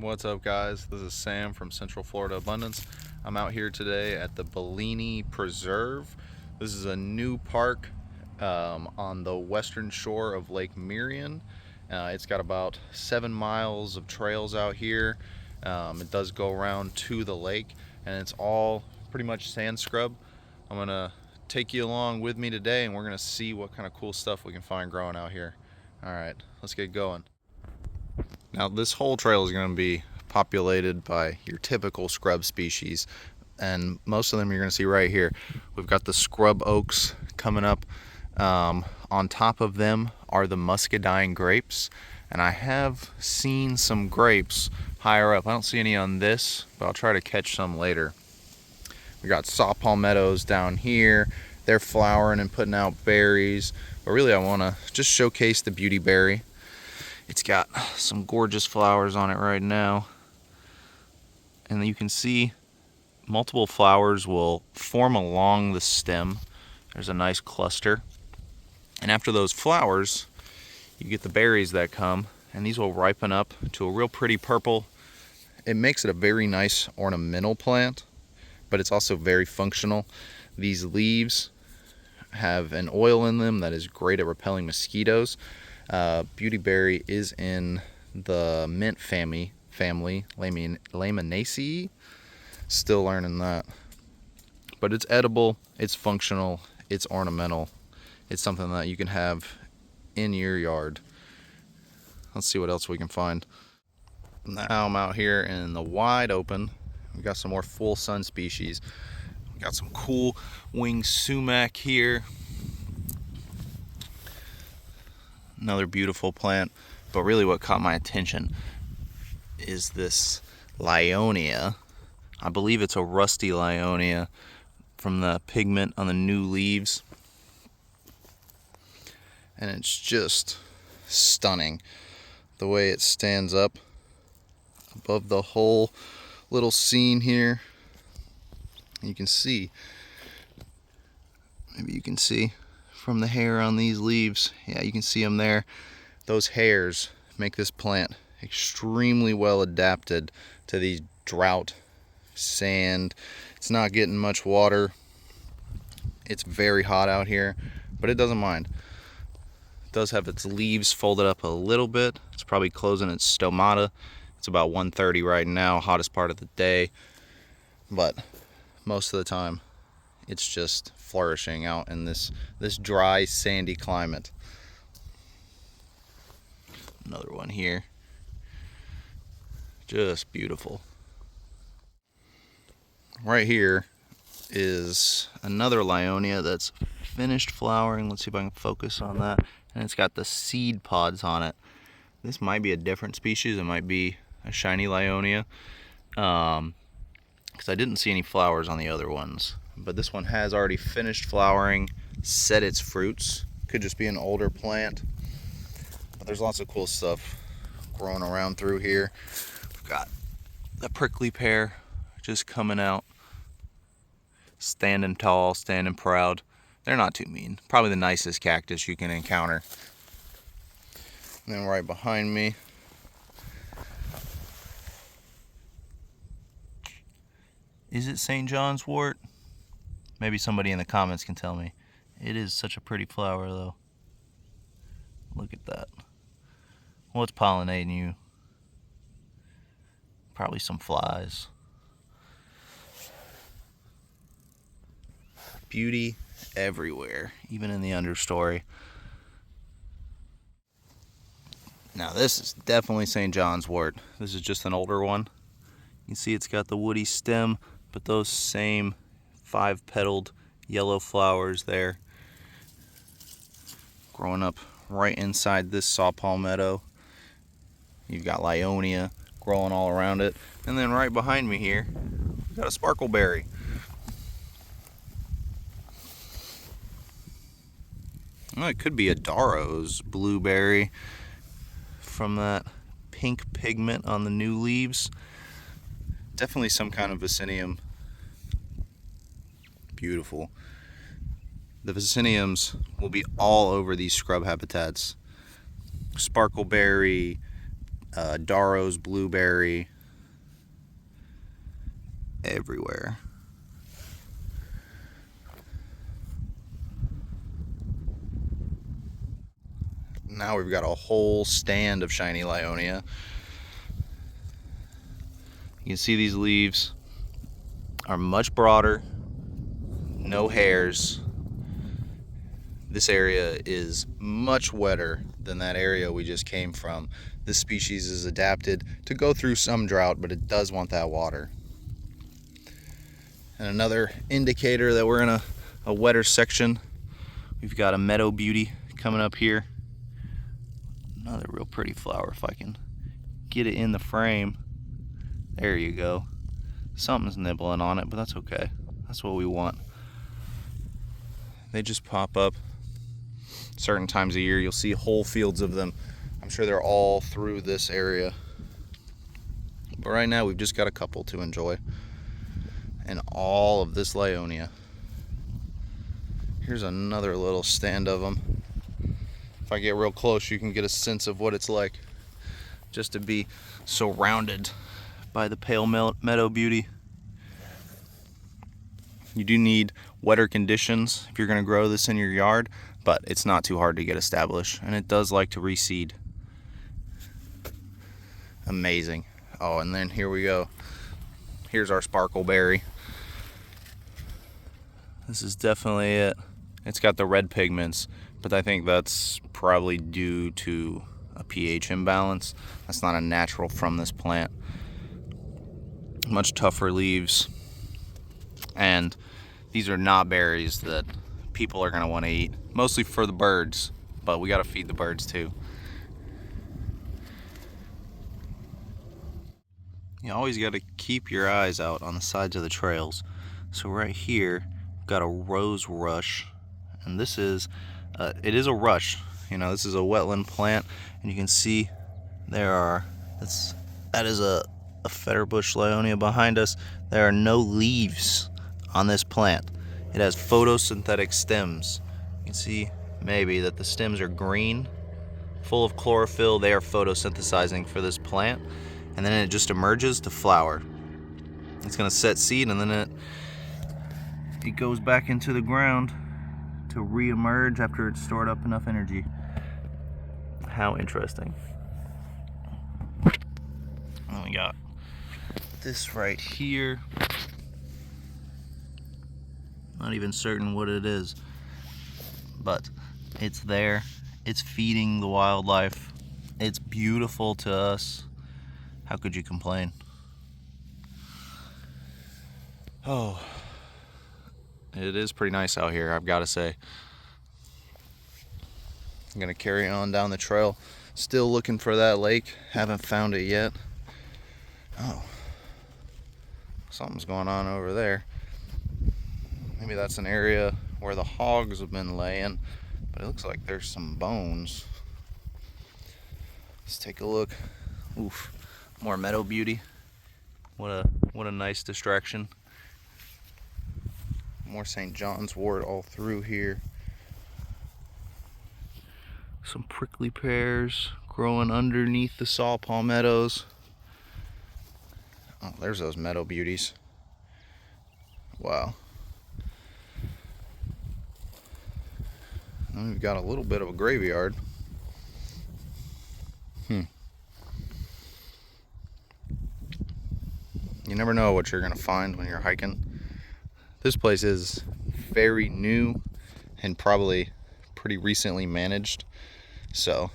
What's up, guys? This is Sam from Central Florida Abundance. I'm out here today at the Bellini Preserve. This is a new park on the western shore of Lake Marion. It's got about 7 miles of trails out here. It does go around to the lake, and it's all pretty much sand scrub. I'm gonna take you along with me today, and we're gonna see what kind of cool stuff we can find growing out here. All right, let's get going. Now, this whole trail is going to be populated by your typical scrub species, and most of them you're going to see right here. We've got the scrub oaks coming up. On top of them are the muscadine grapes, and I have seen some grapes higher up. I don't see any on this, but I'll try to catch some later. We got saw palmettos down here. They're flowering and putting out berries, but really I want to just showcase the beautyberry. It's got some gorgeous flowers on it right now. And you can see multiple flowers will form along the stem. There's a nice cluster. And after those flowers, you get the berries that come, and these will ripen up to a real pretty purple. It makes it a very nice ornamental plant, but it's also very functional. These leaves have an oil in them that is great at repelling mosquitoes. Beautyberry is in the mint family, Laminaceae. Still learning that. But it's edible, it's functional, it's ornamental. It's something that you can have in your yard. Let's see what else we can find. Now I'm out here in the wide open. We've got some more full sun species. We got some cool winged sumac here. Another beautiful plant, but really what caught my attention is this Lyonia. I believe it's a rusty Lyonia from the pigment on the new leaves, and it's just stunning the way it stands up above the whole little scene here. You can see, maybe you can see from the hair on these leaves. Yeah, you can see them there. Those hairs make this plant extremely well adapted to these drought, sand. It's not getting much water. It's very hot out here, but it doesn't mind. It does have its leaves folded up a little bit. It's probably closing its stomata. It's about 1:30 right now, hottest part of the day, but most of the time it's just flourishing out in this dry, sandy climate. Another one here. Just beautiful. Right here is another Lyonia that's finished flowering. Let's see if I can focus on that. And it's got the seed pods on it. This might be a different species. It might be a shiny Lyonia. Because I didn't see any flowers on the other ones. But this one has already finished flowering, set its fruits. Could just be an older plant. But there's lots of cool stuff growing around through here. We've got the prickly pear just coming out, standing tall, standing proud. They're not too mean. Probably the nicest cactus you can encounter. And then right behind me, is it St. John's wort? Maybe somebody in the comments can tell me. It is such a pretty flower, though. Look at that. What's pollinating you? Probably some flies. Beauty everywhere, even in the understory. Now this is definitely St. John's wort. This is just an older one. You can see it's got the woody stem, but those same 5-petaled yellow flowers there growing up right inside this saw palmetto. You've got Lyonia growing all around it, and then right behind me here we've got a sparkleberry. Well, it could be a Darrow's blueberry from that pink pigment on the new leaves. Definitely some kind of Vaccinium. Beautiful. The Vacciniums will be all over these scrub habitats. Sparkleberry, Darrow's blueberry, everywhere. Now we've got a whole stand of shiny Lyonia. You can see these leaves are much broader, no hairs. This area is much wetter than that area we just came from. This species is adapted to go through some drought, but it does want that water. And another indicator that we're in a wetter section, we've got a meadow beauty coming up here. Another real pretty flower, if I can get it in the frame. There you go. Something's nibbling on it, but that's okay. That's what we want. They just pop up certain times of year. You'll see whole fields of them. I'm sure they're all through this area. But right now we've just got a couple to enjoy. And all of this Lyonia. Here's another little stand of them. If I get real close, you can get a sense of what it's like just to be surrounded by the pale meadow beauty. You do need wetter conditions if you're going to grow this in your yard, but it's not too hard to get established, and it does like to reseed. Amazing. Oh, and then here we go. Here's our sparkleberry. This is definitely it. It's got the red pigments, but I think that's probably due to a pH imbalance. That's not a natural from this plant. Much tougher leaves, and these are not berries that people are going to want to eat, mostly for the birds, but we got to feed the birds too. You always got to keep your eyes out on the sides of the trails. So right here we've got a rose rush, and this is it is a rush. This is a wetland plant, and you can see that is a Fetterbush Lyonia behind us. There are no leaves on this plant. It has photosynthetic stems. You can see maybe that the stems are green, full of chlorophyll. They are photosynthesizing for this plant, and then it just emerges to flower. It's going to set seed, and then it goes back into the ground to re-emerge after it's stored up enough energy. How interesting. And we got this right here. Not even certain what it is, but it's there. It's feeding the wildlife. It's beautiful to us. How could you complain? Oh, it is pretty nice out here, I've got to say. I'm gonna carry on down the trail, still looking for that lake. Haven't found it yet. Oh, something's going on over there. Maybe that's an area where the hogs have been laying, but it looks like there's some bones. Let's take a look. Oof, more meadow beauty. What a nice distraction. More St. John's wort all through here. Some prickly pears growing underneath the saw palmettos. Oh, there's those meadow beauties. Wow. And we've got a little bit of a graveyard. You never know what you're gonna find when you're hiking. This place is very new and probably pretty recently managed, so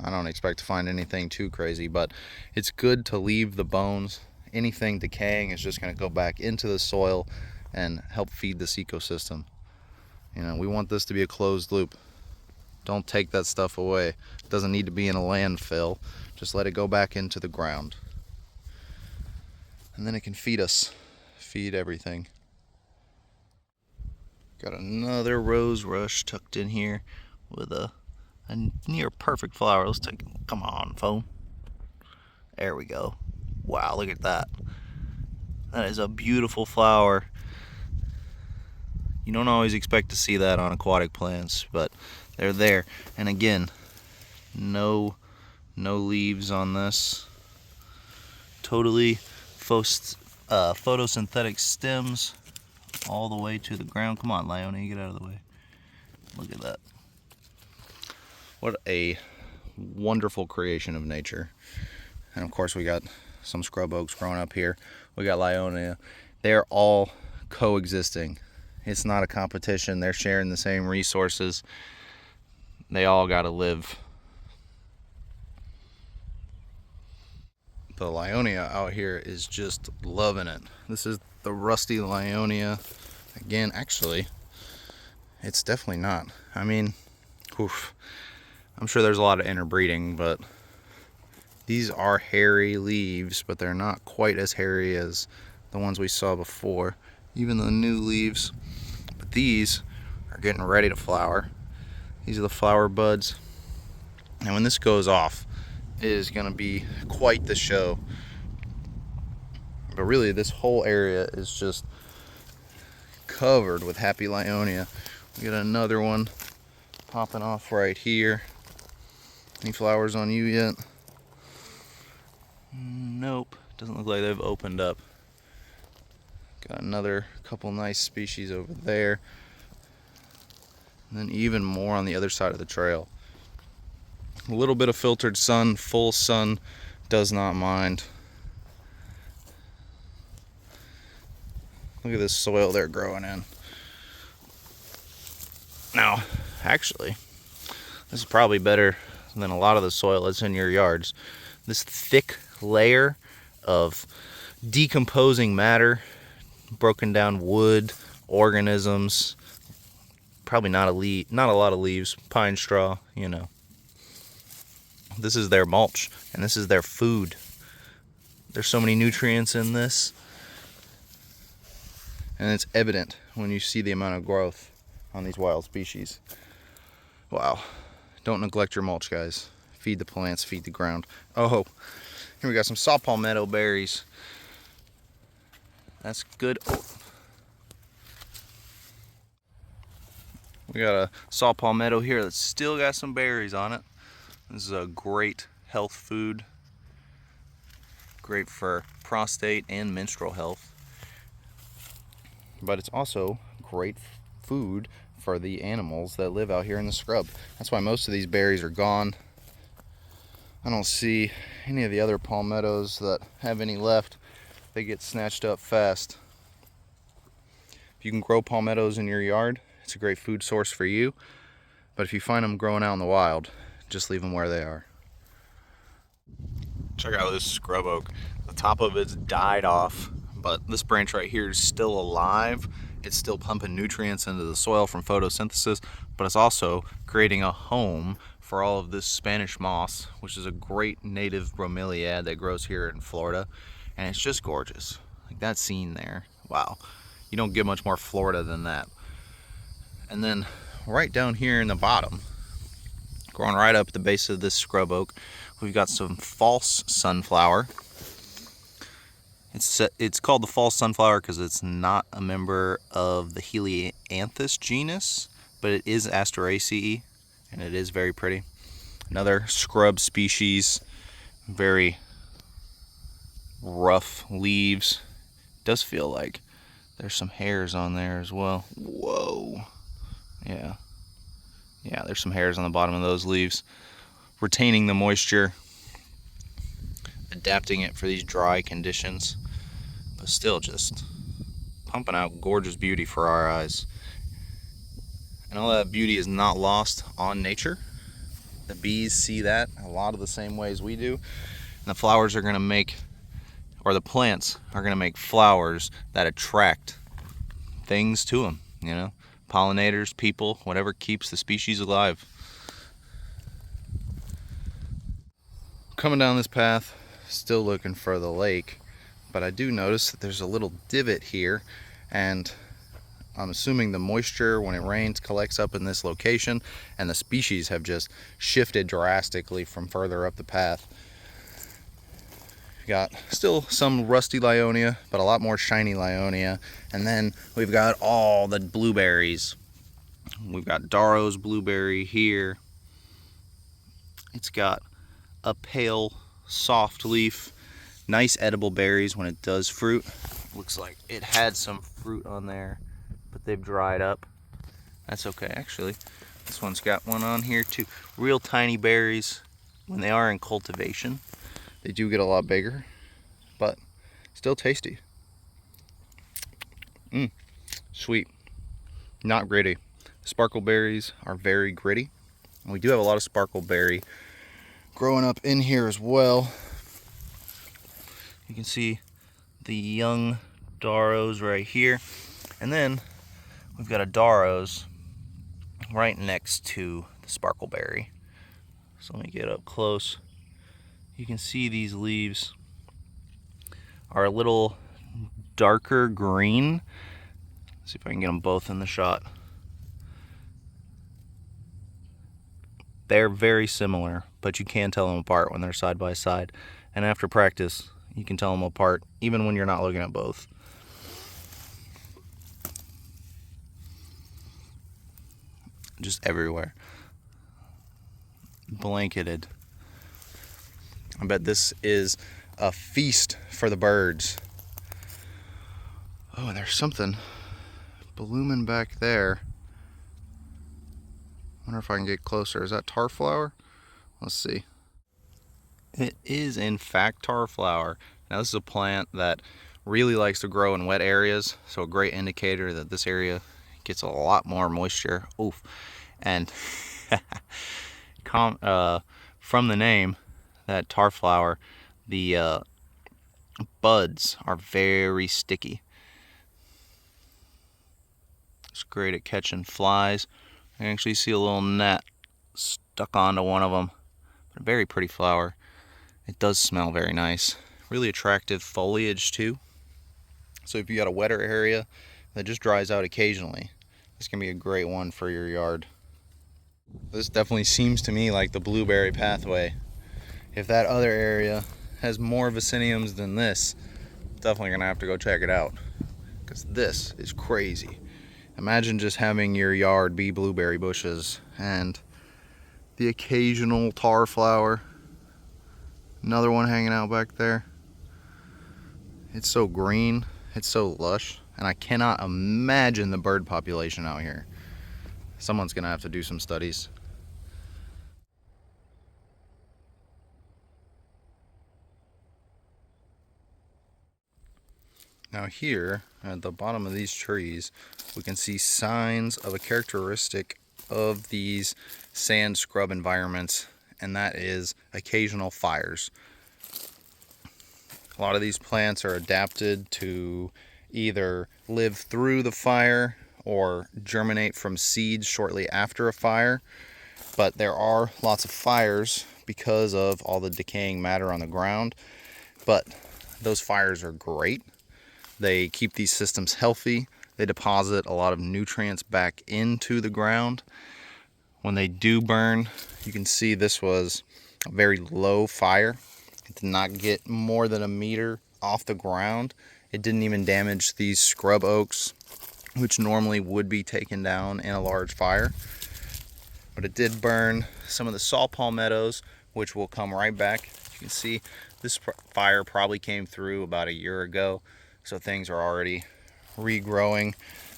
I don't expect to find anything too crazy, but it's good to leave the bones. Anything decaying is just going to go back into the soil and help feed this ecosystem. We want this to be a closed loop. Don't take that stuff away. It doesn't need to be in a landfill. Just let it go back into the ground. And then it can feed us, feed everything. Got another rose rush tucked in here with a near perfect flower. Let's take, come on, phone. There we go. Wow, look at that. That is a beautiful flower. You don't always expect to see that on aquatic plants, but they're there. And again, no No leaves on this. Totally photosynthetic stems all the way to the ground. Come on, Lyonia, get out of the way. Look at that. What a wonderful creation of nature. And of course we got some scrub oaks growing up here. We got Lyonia. They're all coexisting. It's not a competition. They're sharing the same resources. They all got to live. The Lyonia out here is just loving it. This is the rusty Lyonia. Again, actually, it's definitely not. I mean, oof. I'm sure there's a lot of interbreeding, but these are hairy leaves, but they're not quite as hairy as the ones we saw before. Even the new leaves. But these are getting ready to flower. These are the flower buds. And when this goes off, it is going to be quite the show. But really, this whole area is just covered with happy Lyonia. We got another one popping off right here. Any flowers on you yet? Nope. Doesn't look like they've opened up. Got another couple nice species over there. And then even more on the other side of the trail. A little bit of filtered sun, full sun, does not mind. Look at this soil they're growing in. Now, actually, this is probably better than a lot of the soil that's in your yards. This thick layer of decomposing matter, broken down wood, organisms, probably not a lot of leaves, pine straw, you know. This is their mulch, and this is their food. There's so many nutrients in this, and it's evident when you see the amount of growth on these wild species. Wow. Don't neglect your mulch, guys. Feed the plants, feed the ground. Oh, here we got some saw palmetto berries. That's good. Oh. We got a saw palmetto here that's still got some berries on it. This is a great health food. Great for prostate and menstrual health. But it's also great food for the animals that live out here in the scrub. That's why most of these berries are gone. I don't see any of the other palmettos that have any left. They get snatched up fast. If you can grow palmettos in your yard, it's a great food source for you. But if you find them growing out in the wild, just leave them where they are. Check out this scrub oak. The top of it's died off, but this branch right here is still alive. It's still pumping nutrients into the soil from photosynthesis, but it's also creating a home for all of this Spanish moss, which is a great native bromeliad that grows here in Florida, and it's just gorgeous. Like that scene there, wow. You don't get much more Florida than that. And then right down here in the bottom, growing right up at the base of this scrub oak, we've got some false sunflower. It's called the false sunflower because it's not a member of the Helianthus genus, but it is Asteraceae, and it is very pretty. Another scrub species, very rough leaves. It does feel like there's some hairs on there as well. Whoa. Yeah, there's some hairs on the bottom of those leaves, retaining the moisture, adapting it for these dry conditions, but still just pumping out gorgeous beauty for our eyes. And all that beauty is not lost on nature. The bees see that a lot of the same ways we do, and the flowers are going to make, or the plants are going to make flowers that attract things to them, you know, pollinators, people, whatever keeps the species alive. Coming down this path, still looking for the lake, but I do notice that there's a little divot here, and I'm assuming the moisture when it rains collects up in this location, and the species have just shifted drastically from further up the path. Got still some rusty Lyonia, but a lot more shiny Lyonia. And then we've got all the blueberries. We've got Darrow's blueberry here. It's got a pale, soft leaf. Nice edible berries when it does fruit. Looks like it had some fruit on there, but they've dried up. That's okay, actually. This one's got one on here too. Real tiny berries. When they are in cultivation, they do get a lot bigger, but still tasty. Sweet, not gritty. Sparkle berries are very gritty. And we do have a lot of sparkle berry growing up in here as well. You can see the young Darrows right here. And then we've got a Darrows right next to the sparkleberry. So let me get up close. You can see these leaves are a little darker green. Let's see if I can get them both in the shot. They're very similar, but you can tell them apart when they're side by side. And after practice, you can tell them apart even when you're not looking at both. Just everywhere. Blanketed. I bet this is a feast for the birds. Oh, and there's something blooming back there. Wonder if I can get closer. Is that tar flower? Let's see. It is in fact tar flower. Now this is a plant that really likes to grow in wet areas, so a great indicator that this area gets a lot more moisture. Oof. And from the name, that tar flower, the buds are very sticky. It's great at catching flies. I can actually see a little net stuck onto one of them. But a very pretty flower. It does smell very nice. Really attractive foliage too. So if you got a wetter area that just dries out occasionally, this can be a great one for your yard. This definitely seems to me like the blueberry pathway. If that other area has more viciniums than this, definitely gonna have to go check it out, because this is crazy. Imagine just having your yard be blueberry bushes and the occasional tar flower. Another one hanging out back there. It's so green, it's so lush, and I cannot imagine the bird population out here. Someone's gonna have to do some studies. Now here, at the bottom of these trees, we can see signs of a characteristic of these sand scrub environments, and that is occasional fires. A lot of these plants are adapted to either live through the fire or germinate from seeds shortly after a fire, but there are lots of fires because of all the decaying matter on the ground. But those fires are great. They keep these systems healthy. They deposit a lot of nutrients back into the ground. When they do burn, you can see this was a very low fire. It did not get more than a meter off the ground. It didn't even damage these scrub oaks, which normally would be taken down in a large fire. But it did burn some of the saw palmettos, which will come right back. You can see this fire probably came through about a year ago, so things are already regrowing,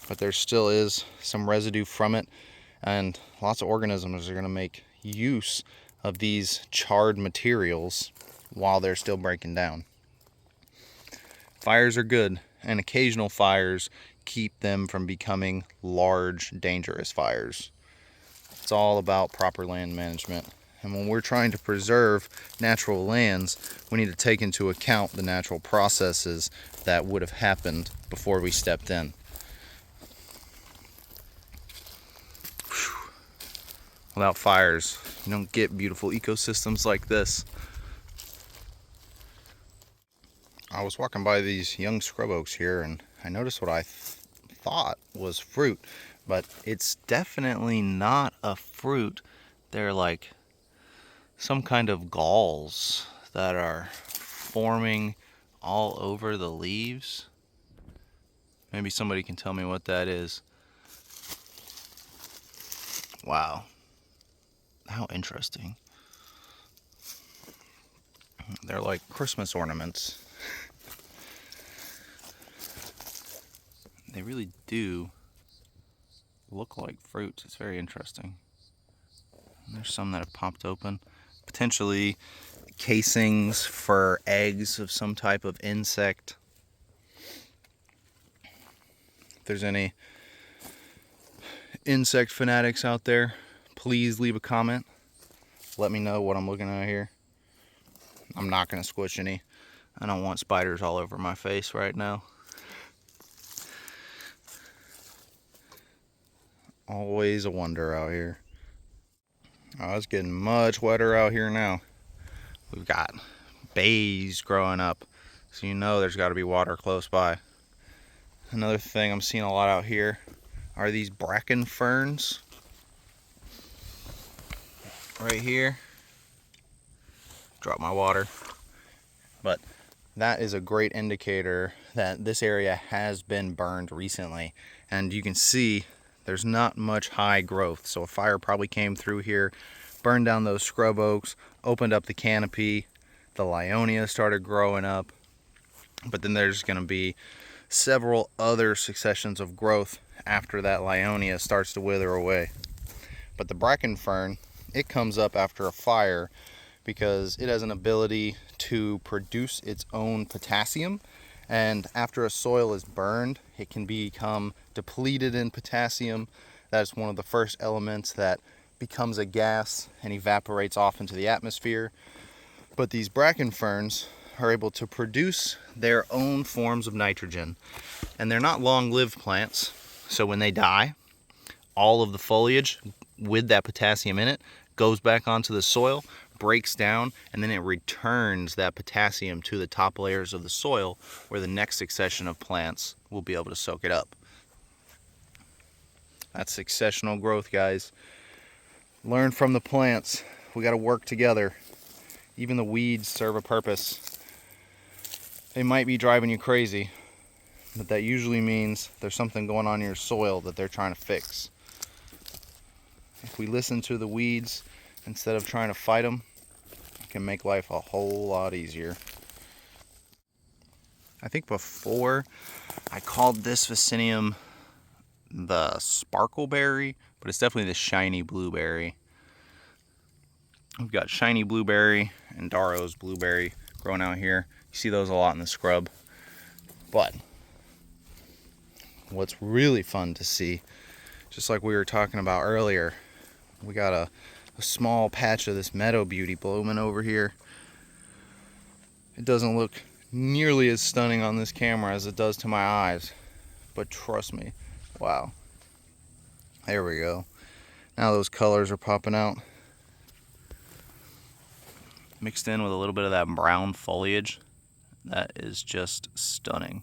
but there still is some residue from it, and lots of organisms are going to make use of these charred materials while they're still breaking down. Fires are good, and occasional fires keep them from becoming large, dangerous fires. It's all about proper land management. And when we're trying to preserve natural lands, we need to take into account the natural processes that would have happened before we stepped in. Whew. Without fires, you don't get beautiful ecosystems like this. I was walking by these young scrub oaks here, and I noticed what I thought was fruit, but it's definitely not a fruit. They're like some kind of galls that are forming all over the leaves. Maybe somebody can tell me what that is. Wow, how interesting. They're like Christmas ornaments. They really do look like fruits. It's very interesting. And there's some that have popped open. Potentially casings for eggs of some type of insect. If there's any insect fanatics out there, please leave a comment. Let me know what I'm looking at here. I'm not going to squish any. I don't want spiders all over my face right now. Always a wonder out here. Oh, it's getting much wetter out here now. We've got bays growing up, so you know there's got to be water close by. Another thing I'm seeing a lot out here are these bracken ferns. Right here. Drop my water. But that is a great indicator that this area has been burned recently. And you can see there's not much high growth. So a fire probably came through here, burned down those scrub oaks, opened up the canopy, the Lyonia started growing up. But then there's going to be several other successions of growth after that Lyonia starts to wither away. But the bracken fern, it comes up after a fire because it has an ability to produce its own potassium, and after a soil is burned, it can become depleted in potassium. That's one of the first elements that becomes a gas and evaporates off into the atmosphere. But these bracken ferns are able to produce their own forms of nitrogen, and they're not long-lived plants, so when they die, all of the foliage with that potassium in it goes back onto the soil, breaks down, and then it returns that potassium to the top layers of the soil where the next succession of plants will be able to soak it up. That's successional growth, guys. Learn from the plants. We got to work together. Even the weeds serve a purpose. They might be driving you crazy, but that usually means there's something going on in your soil that they're trying to fix. If we listen to the weeds instead of trying to fight them, it can make life a whole lot easier. I think before I called this Vaccinium the sparkleberry, but it's definitely the shiny blueberry. We've got shiny blueberry and Darrow's blueberry growing out here. You see those a lot in the scrub. But what's really fun to see, just like we were talking about earlier, we got a small patch of this meadow beauty blooming over here. It doesn't look nearly as stunning on this camera as it does to my eyes, but trust me, wow. There we go. Now those colors are popping out. Mixed in with a little bit of that brown foliage. That is just stunning.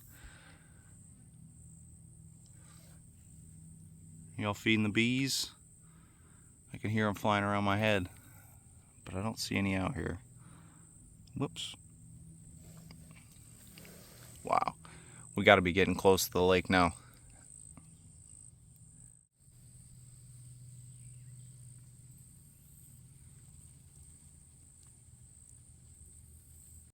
Y'all feeding the bees? I can hear them flying around my head, but I don't see any out here. Whoops. Wow. We got to be getting close to the lake now.